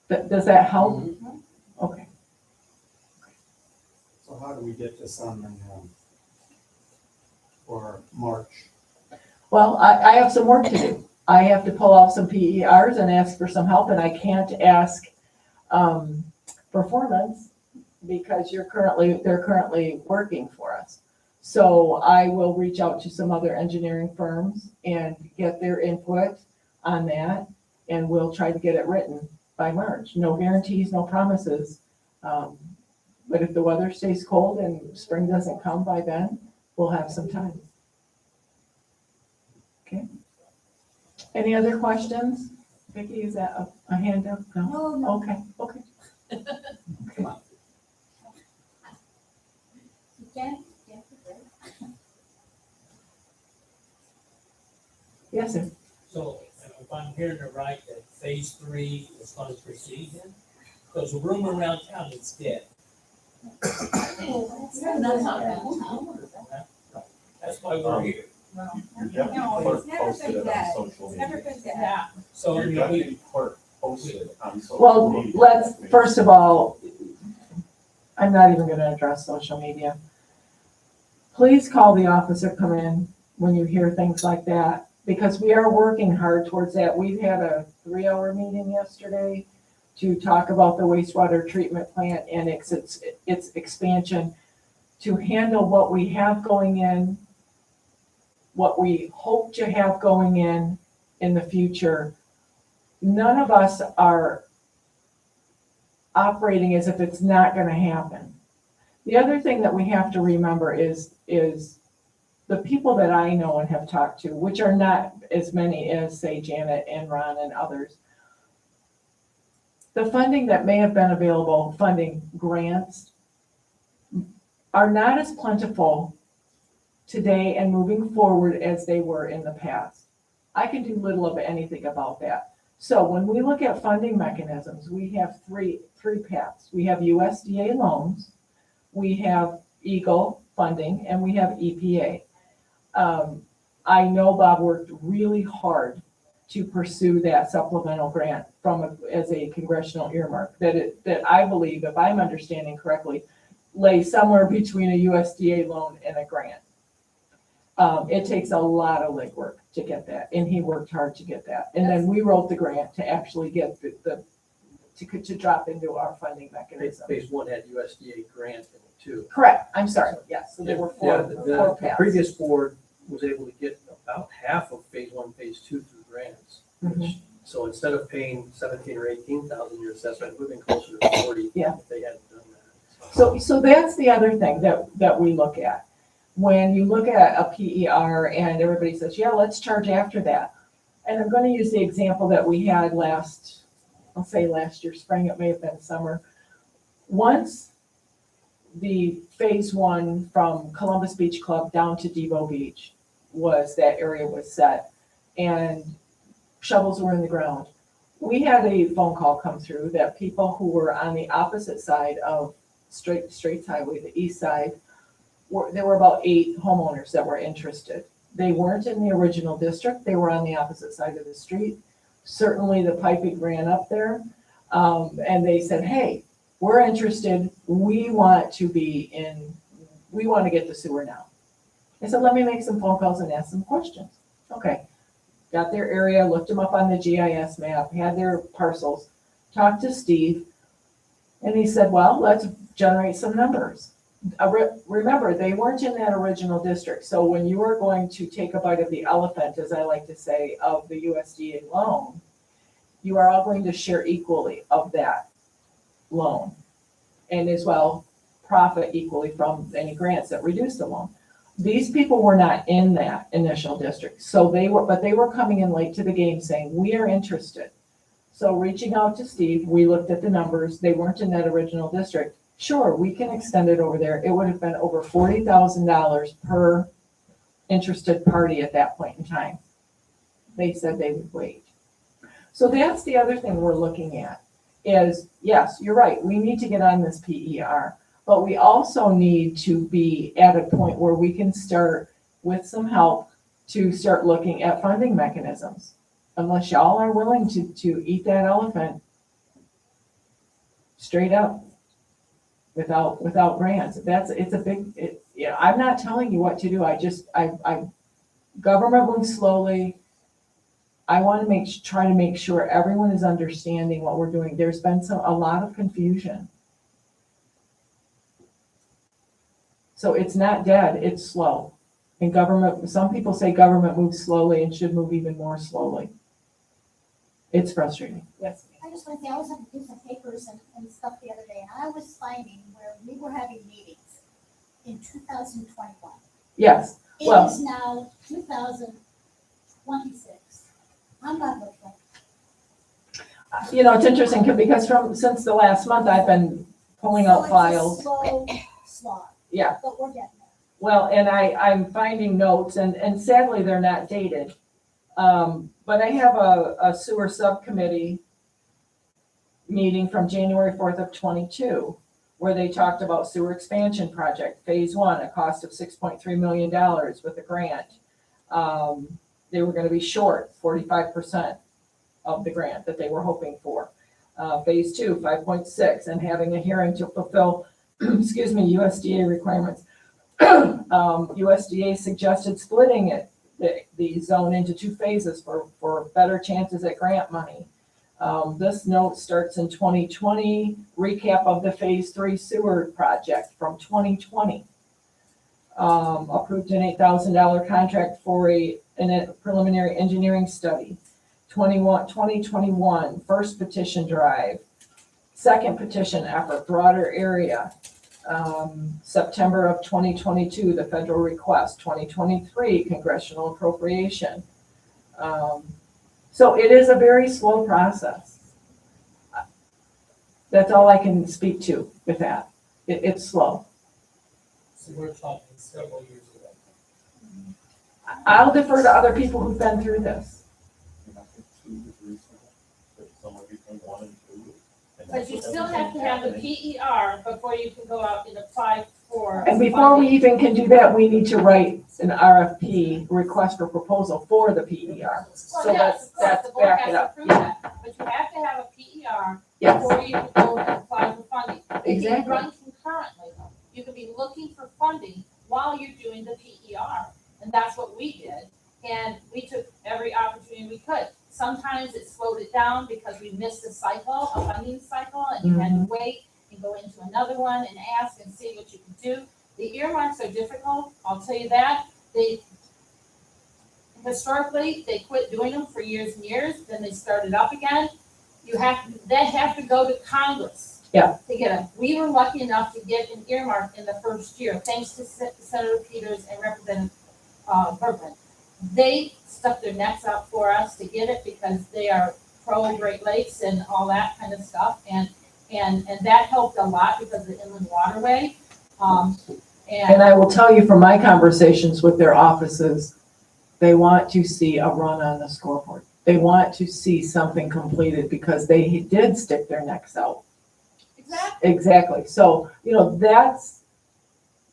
Does that help? Okay. So how do we get this on the, for March? Well, I have some work to do. I have to pull off some PERs and ask for some help, and I can't ask performance because they're currently working for us. So I will reach out to some other engineering firms and get their input on that, and we'll try to get it written by March. No guarantees, no promises. But if the weather stays cold and spring doesn't come by then, we'll have some time. Okay. Any other questions? Vicki, is that a hand up? No? No. Okay, okay. Come on. You can't. Yes, sir. So if I'm hearing it right, that phase 3 is going to proceed then? Because the rumor around town is dead. That's not bad. That's why we're here. Your deputy No, clerk it's never posted been it that. on social It's never media. been that. Yeah, So I Your mean, deputy clerk posted it on social Well, media. let's, first of all, I'm not even gonna address social media. Please call the office or come in when you hear things like that, because we are working hard towards that. We've had a 3-hour meeting yesterday to talk about the wastewater treatment plant and its expansion to handle what we have going in, what we hope to have going in the future. None of us are operating as if it's not gonna happen. The other thing that we have to remember is the people that I know and have talked to, which are not as many as, say, Janet and Ron and others, the funding that may have been available, funding grants, are not as plentiful today and moving forward as they were in the past. I can do little of anything about that. So when we look at funding mechanisms, we have three paths. We have USDA loans, we have Eagle funding, and we have EPA. I know Bob worked really hard to pursue that supplemental grant as a congressional earmark that I believe, if I'm understanding correctly, lay somewhere between a USDA loan and a grant. It takes a lot of legwork to get that, and he worked hard to get that. And then we wrote the grant to actually get to drop into our funding mechanism. Phase one had USDA grant in it too. Correct, I'm sorry, yes, so there were four The paths. previous board was able to get about half of phase one, phase two through grants. Mhm. So instead of paying 17 or 18,000 your assessment, it would have been closer to 40 Yeah. if they hadn't done that. So that's the other thing that we look at. When you look at a PER and everybody says, yeah, let's charge after that. And I'm going to use the example that we had last year, spring, it may have been summer. Once the phase one from Columbus Beach Club down to Depot Beach that area was set and shovels were in the ground, we had a phone call come through that people who were on the opposite side of Straits Highway, the east side, there were about 8 homeowners that were interested. They weren't in the original district, they were on the opposite side of the street. Certainly the piping ran up there, and they said, hey, we're interested, we want to get the sewer now. I said, let me make some phone calls and ask some questions. Okay, got their area, looked them up on the GIS map, had their parcels, talked to Steve, and he said, well, let's generate some numbers. Remember, they weren't in that original district, so when you are going to take a bite of the elephant, as I like to say, of the USDA loan, you are all going to share equally of that loan, and as well profit equally from any grants that reduce the loan. These people were not in that initial district, but they were coming in late to the game saying, we are interested. So reaching out to Steve, we looked at the numbers, they weren't in that original district. Sure, we can extend it over there. It would have been over $40,000 per interested party at that point in time. They said they would wait. So that's the other thing we're looking at is, yes, you're right, we need to get on this PER, but we also need to be at a point where we can start, with some help, to start looking at funding mechanisms. Unless y'all are willing to eat that elephant straight up without grants. I'm not telling you what to do. Government moves slowly. I want to try to make sure everyone is understanding what we're doing. There's been a lot of confusion. So it's not dead, it's slow. And some people say government moves slowly and should move even more slowly. It's frustrating. Yes. I just want to say, I was looking through some papers and stuff the other day, and I was finding where we were having meetings in 2021. Yes. It Well, is now 2026. I'm not looking. it's interesting because since the last month, I've been pulling out files. So it's a slow slog. Yeah. But we're getting there. Well, and I'm finding notes, and sadly, they're not dated. But I have a sewer subcommittee meeting from January 4th of 22, where they talked about sewer expansion project, phase one, a cost of $6.3 million with a grant. They were going to be short 45% of the grant that they were hoping for. Phase two, 5.6, and having a hearing to fulfill excuse me, USDA requirements. USDA suggested splitting it, the zone into 2 phases for better chances at grant money. This note starts in 2020, recap of the phase 3 sewer project from 2020. Approved an $8,000 contract for a preliminary engineering study. 2021, first petition drive. Second petition effort, broader area. September of 2022, the federal request. 2023, congressional appropriation. So it is a very slow process. That's all I can speak to with that. It's slow. So we're talking several years ago. I'll defer to other people who've been through this. Somewhere between 1 and 2. But you still have to have the PER before you can go out and apply for. And before we even can do that, we need to write an RFP, request for proposal for the PER. So Well, yes, that's of course, the board back has it to up. approve Yeah. that, but you have to have a PER Yes, before you can go and apply for funding. It can exactly. run concurrently. You can be looking for funding while you're doing the PER, and that's what we did. And we took every opportunity we could. Sometimes it slowed it down because we missed a cycle, a funding cycle, and you had to wait and go into another one and ask and see what you can do. The earmarks are difficult, I'll tell you that. Historically, they quit doing them for years and years, then they started up again. They have to go to Congress. Yeah. To get them. We were lucky enough to get an earmark in the first year, thanks to Senator Peters and Representative Bergman. They stuck their necks out for us to get it because they are pro Great Lakes and all that kind of stuff. And that helped a lot because of the inland waterway. And I will tell you from my conversations with their offices, they want to see a run on the scoreboard. They want to see something completed because they did stick their necks out. Exactly. Exactly. So,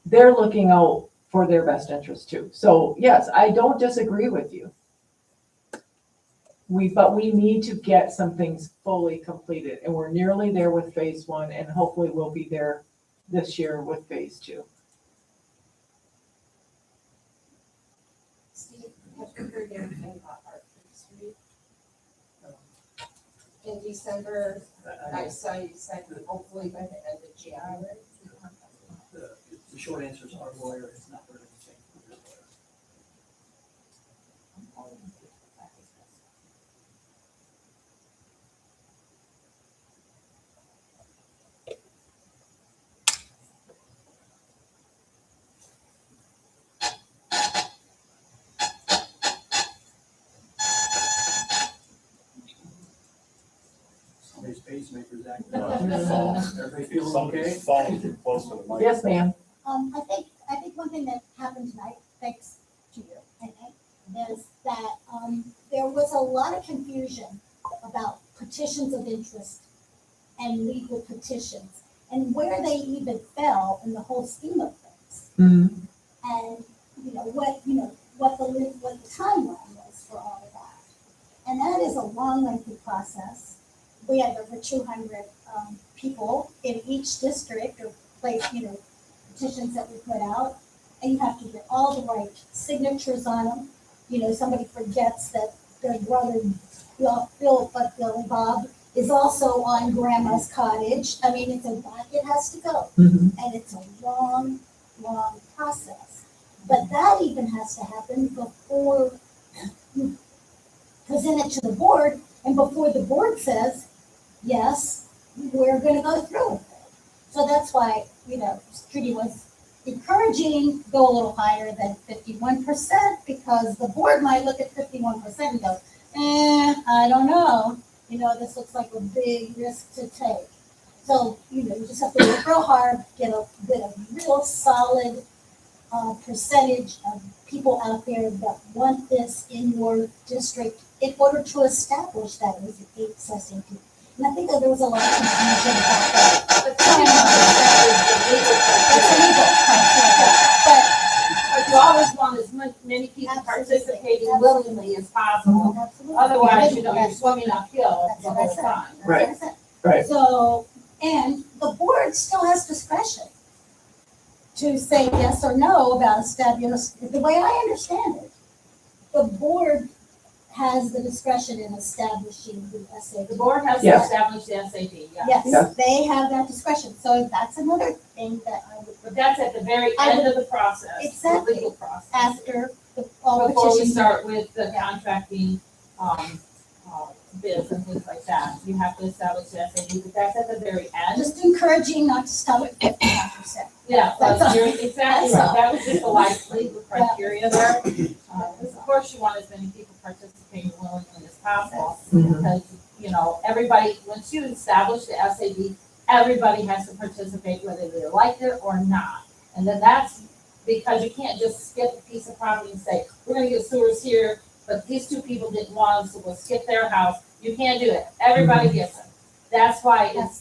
they're looking out for their best interest too. So yes, I don't disagree with you. But we need to get some things fully completed, and we're nearly there with phase 1, and hopefully we'll be there this year with phase 2. Steve, have you heard anything about our Street? In December, I saw you said hopefully by the end of January. The short answer is our lawyer has not heard anything from your lawyer. Somebody's pacemakers acting up. Everybody feeling okay? Somebody's phone too close to the mic. Yes, ma'am. I think one thing that happened tonight, thanks to you, I think, is that, there was a lot of confusion about petitions of interest and legal petitions and where they even fell in the whole scheme of things. Mm-hmm. And, what the timeline was for all of that. And that is a long, lengthy process. We have over 200, people in each district or place, petitions that we put out, and you have to get all the right signatures on them. Somebody forgets that their brother, Billy Bob, is also on Grandma's cottage. I mean, it has to go, Mm-hmm. and it's a long, long process. But that even has to happen before you present it to the board, and before the board says, yes, we're gonna go through with it. So that's why, Trudy was encouraging, go a little higher than 51%, because the board might look at 51% and go, I don't know, this looks like a big risk to take. So, you just have to work real hard, get a real solid percentage of people out there that want this in your district in order to establish that as an accessing people. And I think that there was a lot of confusion about that. But that's illegal But you always want as many people participating willingly as possible. Absolutely. Otherwise, you're swimming uphill the That's what I whole said. time. That's what I said. Right. So, and the board still has discretion. to say yes or no about establishing, the way I understand it, the board has the discretion in establishing the SAD. The board has to Yes. establish the SAD, yeah. Yes, Yeah. they have that discretion, so that's another thing that I would, But that's at the very I end would- of the process, the Exactly. legal process. after all Before we petitions. start with the contracting, bids and things like that, you have to establish the SAD, but that's at the very end. Just encouraging not to stop at 55%. Yeah, That's but all. you're exactly That's right, all. that was just the legal criteria there. Because of course you want as many people participating willingly as possible, Mhm. because, you know, everybody, once you establish the SAD, everybody has to participate whether they like it or not. And then that's because you can't just skip a piece of property and say, we're gonna get sewers here, but these two people didn't want them, so we'll skip their house. You can't do it, everybody gets it. That's why that's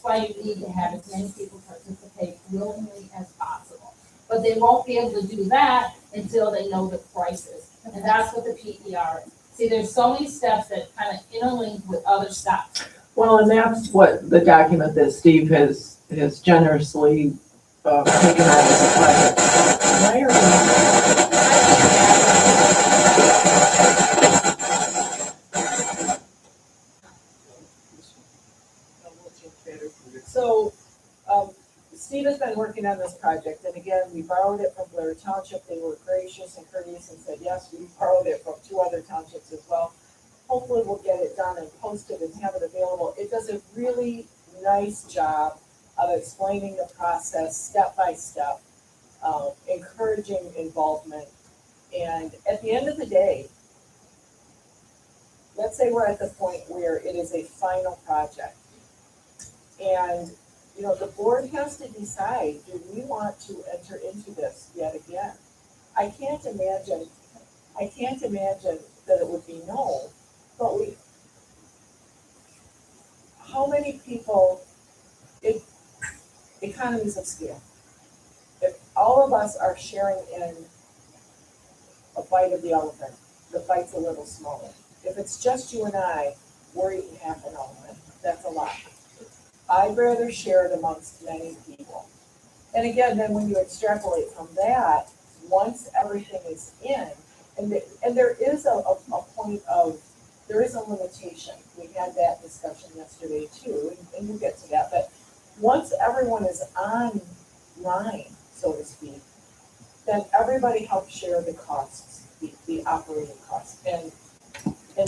why you need to have as many people participate willingly as possible. But they won't be able to do that until they know the prices, and that's what the PER is. See, there's so many steps that kind of interlink with other stuff. Well, and that's what the document that Steve has generously taken on as a project. Why are we? So, Steve has been working on this project, and again, we borrowed it from Blair Township. They were gracious and courteous and said, yes, we borrowed it from 2 other townships as well. Hopefully we'll get it done and posted and have it available. It does a really nice job of explaining the process step by step, encouraging involvement. And at the end of the day, let's say we're at the point where it is a final project. And, you know, the board has to decide, do we want to enter into this yet again? I can't imagine that it would be no, but how many people, economies of scale. If all of us are sharing in a bite of the elephant, the bite's a little smaller. If it's just you and I, we're eating half an elephant, that's a lot. I'd rather share it amongst many people. And again, then when you extrapolate from that, once everything is in, and there is a point of, there is a limitation. We had that discussion yesterday too, and we'll get to that. But once everyone is online, so to speak, then everybody helps share the costs, the operating costs. And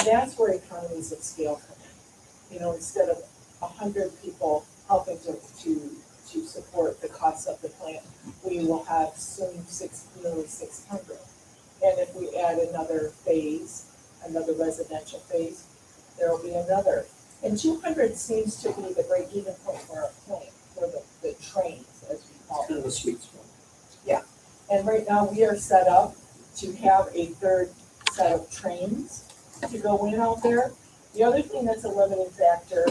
that's where economies of scale come in. You know, instead of 100 people helping to support the costs of the plant, we will have soon nearly 600. And if we add another phase, another residential phase, there will be another. And 200 seems to be the break-even point for our plant, for the trains, as we call Kind them. of a sweet spot. And right now, we are set up to have a third set of trains to go in out there. The other thing that's a limiting factor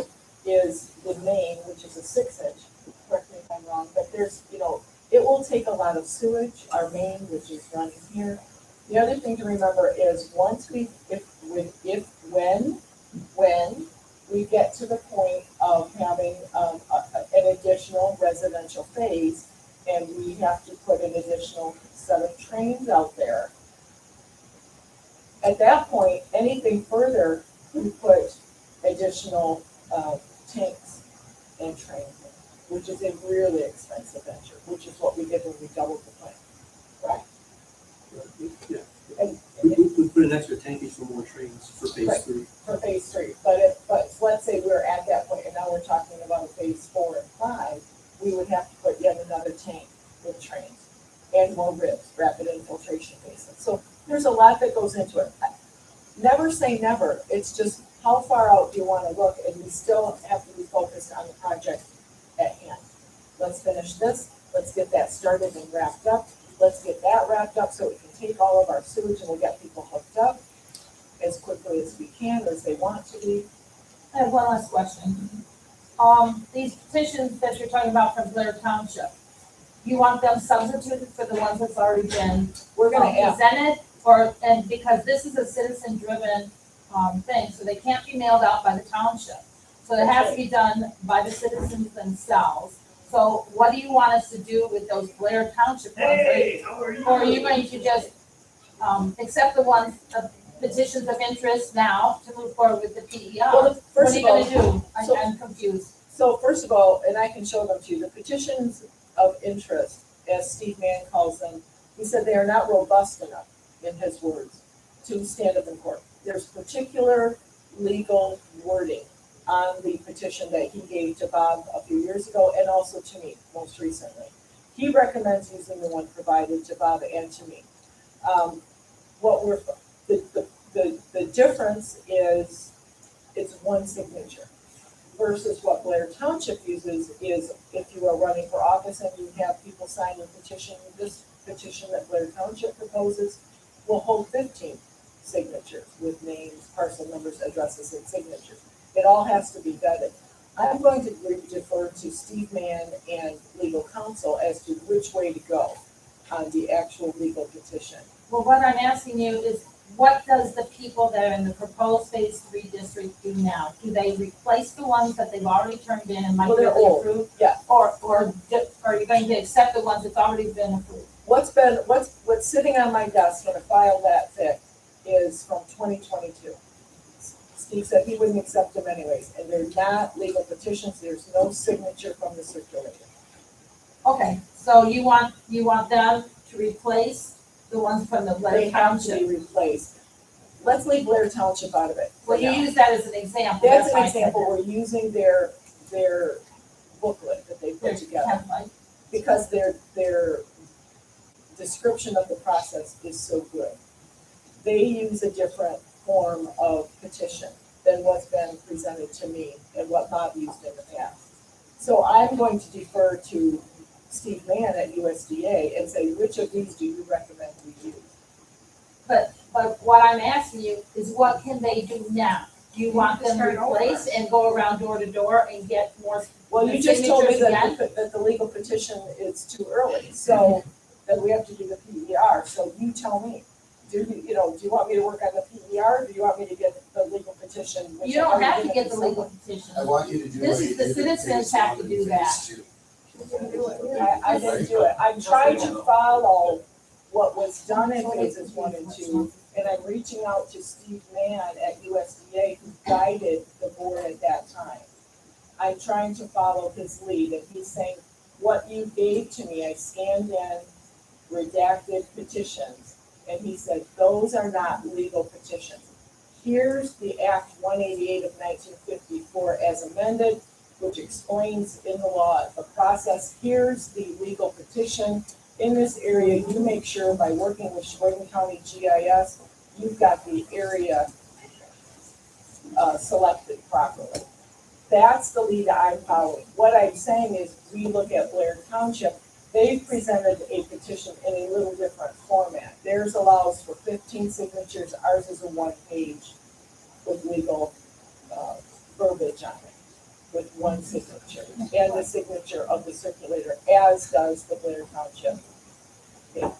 is the main, which is a 6-inch, correct me if I'm wrong, but there's, you know, it will take a lot of sewage, our main, which is running here. The other thing to remember is once when we get to the point of having an additional residential phase, and we have to put an additional set of trains out there. At that point, anything further, we put additional tanks and trains in, which is a really expensive venture, which is what we did when we doubled the plant, correct? Yeah. And We put an extra tankage for more trains for phase Right. 3. for phase 3, but let's say we're at that point, and now we're talking about phase 4 and 5, we would have to put yet another tank with trains and more RIBs, rapid infiltration basins. So there's a lot that goes into it. Never say never, it's just how far out do you want to look, and we still have to be focused on the project at hand. Let's finish this, let's get that started and wrapped up, let's get that wrapped up so we can take all of our sewage and we'll get people hooked up as quickly as we can, as they want to be. I have one last question. These petitions that you're talking about from Blair Township, you want them substituted for the ones that's already been We're gonna ask, presented? And because this is a citizen-driven, thing, so they can't be mailed out by the township. So it has to be done by the citizens themselves. So what do you want us to do with those Blair Township ones? how are Or are you going to just, accept the ones, petitions of interest now to move forward with the PER? Well, What first are of you all, gonna do? so- I'm confused. So first of all, and I can show them to you, the petitions of interest, as Steve Mann calls them, he said they are not robust enough, in his words, to stand up in court. There's particular legal wording on the petition that he gave to Bob a few years ago and also to me most recently. He recommends using the one provided to Bob and to me. What we're, the difference is it's one signature versus what Blair Township uses is if you are running for office and you have people sign a petition, this petition that Blair Township proposes will hold 15 signatures with names, parcel numbers, addresses, and signatures. It all has to be vetted. I'm going to defer to Steve Mann and legal counsel as to which way to go on the actual legal petition. Well, what I'm asking you is, what does the people that are in the proposed phase 3 district do now? Do they replace the ones that they've already turned in and might Well, be they're old. approved? Yeah. Or are you going to accept the ones that's already been approved? What's sitting on my desk in a file that thick is from 2022. Steve said he wouldn't accept them anyways, and they're not legal petitions, there's no signature from the circulator. Okay, so you want them to replace the ones from the They Blair have to Township? be replaced. Let's leave Blair Township out of it. for Well, you now. use that as an example. That's why an I said example, that. we're using their booklet that they put There's together, template. because their description of the process is so good. They use a different form of petition than what's been presented to me and what Bob used in the past. So I'm going to defer to Steve Mann at USDA and say, which of these do you recommend we use? But what I'm asking you is, what can they do now? Do you want them Start over. replaced and go around door to door and get more? Well, you just told me signatures that the legal petition is too early, so that we have to do the PER, so you tell me. Do you want me to work on the PER, or do you want me to get the legal petition? which You don't I've have already to given get the someone? legal petition. I want you to do This what is you the did in citizens phase have to one do and that. phase two. I didn't do it. I'm trying to follow what was done in phases 1 and 2, and I'm reaching out to Steve Mann at USDA, who guided the board at that time. I'm trying to follow his lead, and he's saying, what you gave to me, I scanned in redacted petitions, and he said, those are not legal petitions. Here's the Act 188 of 1954 as amended, which explains in the law the process. Here's the legal petition. In this area, you make sure by working with Sheboygan County GIS, you've got the area selected properly. That's the lead I'm following. What I'm saying is, we look at Blair Township, they've presented a petition in a little different format. Theirs allows for 15 signatures, ours is a 1-page with legal verbiage on it, with one signature, and the signature of the circulator, as does the Blair Township page.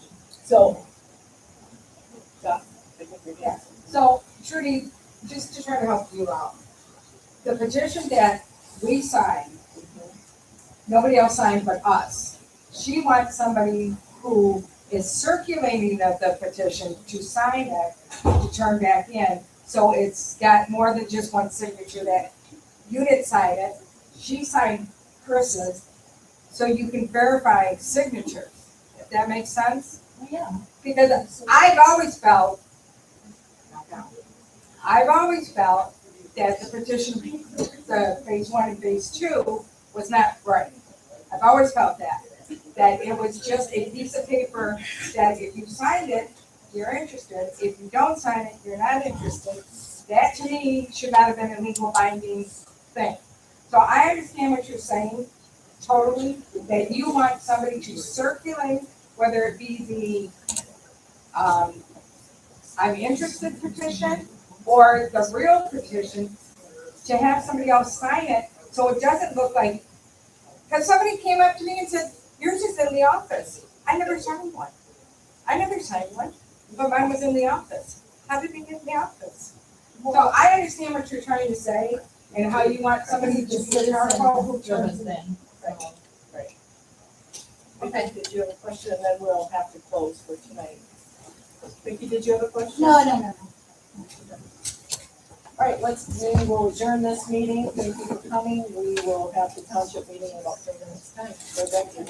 So, I think we're Yeah. So Trudy, just to try to help you out, the petition that we signed, nobody else signed but us. She wants somebody who is circulating the petition to sign it, to turn back in. So it's got more than just one signature, that you didn't sign it, she signed Chris's, so you can verify signatures, if that makes sense? Yeah. Because I've always felt that the petition, the phase 1 and phase 2 was not right. I've always felt that it was just a piece of paper that if you signed it, you're interested. If you don't sign it, you're not interested. That to me should not have been a legal binding thing. So I understand what you're saying, totally, that you want somebody to circulate, whether it be the, I'm interested petition or the real petition, to have somebody else sign it, so it doesn't look like, because somebody came up to me and said, yours is in the office. I never signed one, but mine was in the office. How did it get in the office? So I understand what you're trying to say, and how you want somebody to sit in our call who turns Driven thing. Right. Vicky, did you have a question? And then we'll have to close for tonight. Vicky, did you have a question? No. All right, we will adjourn this meeting. Thank you for coming. We will have the township meeting in about 30 minutes time. Go back in.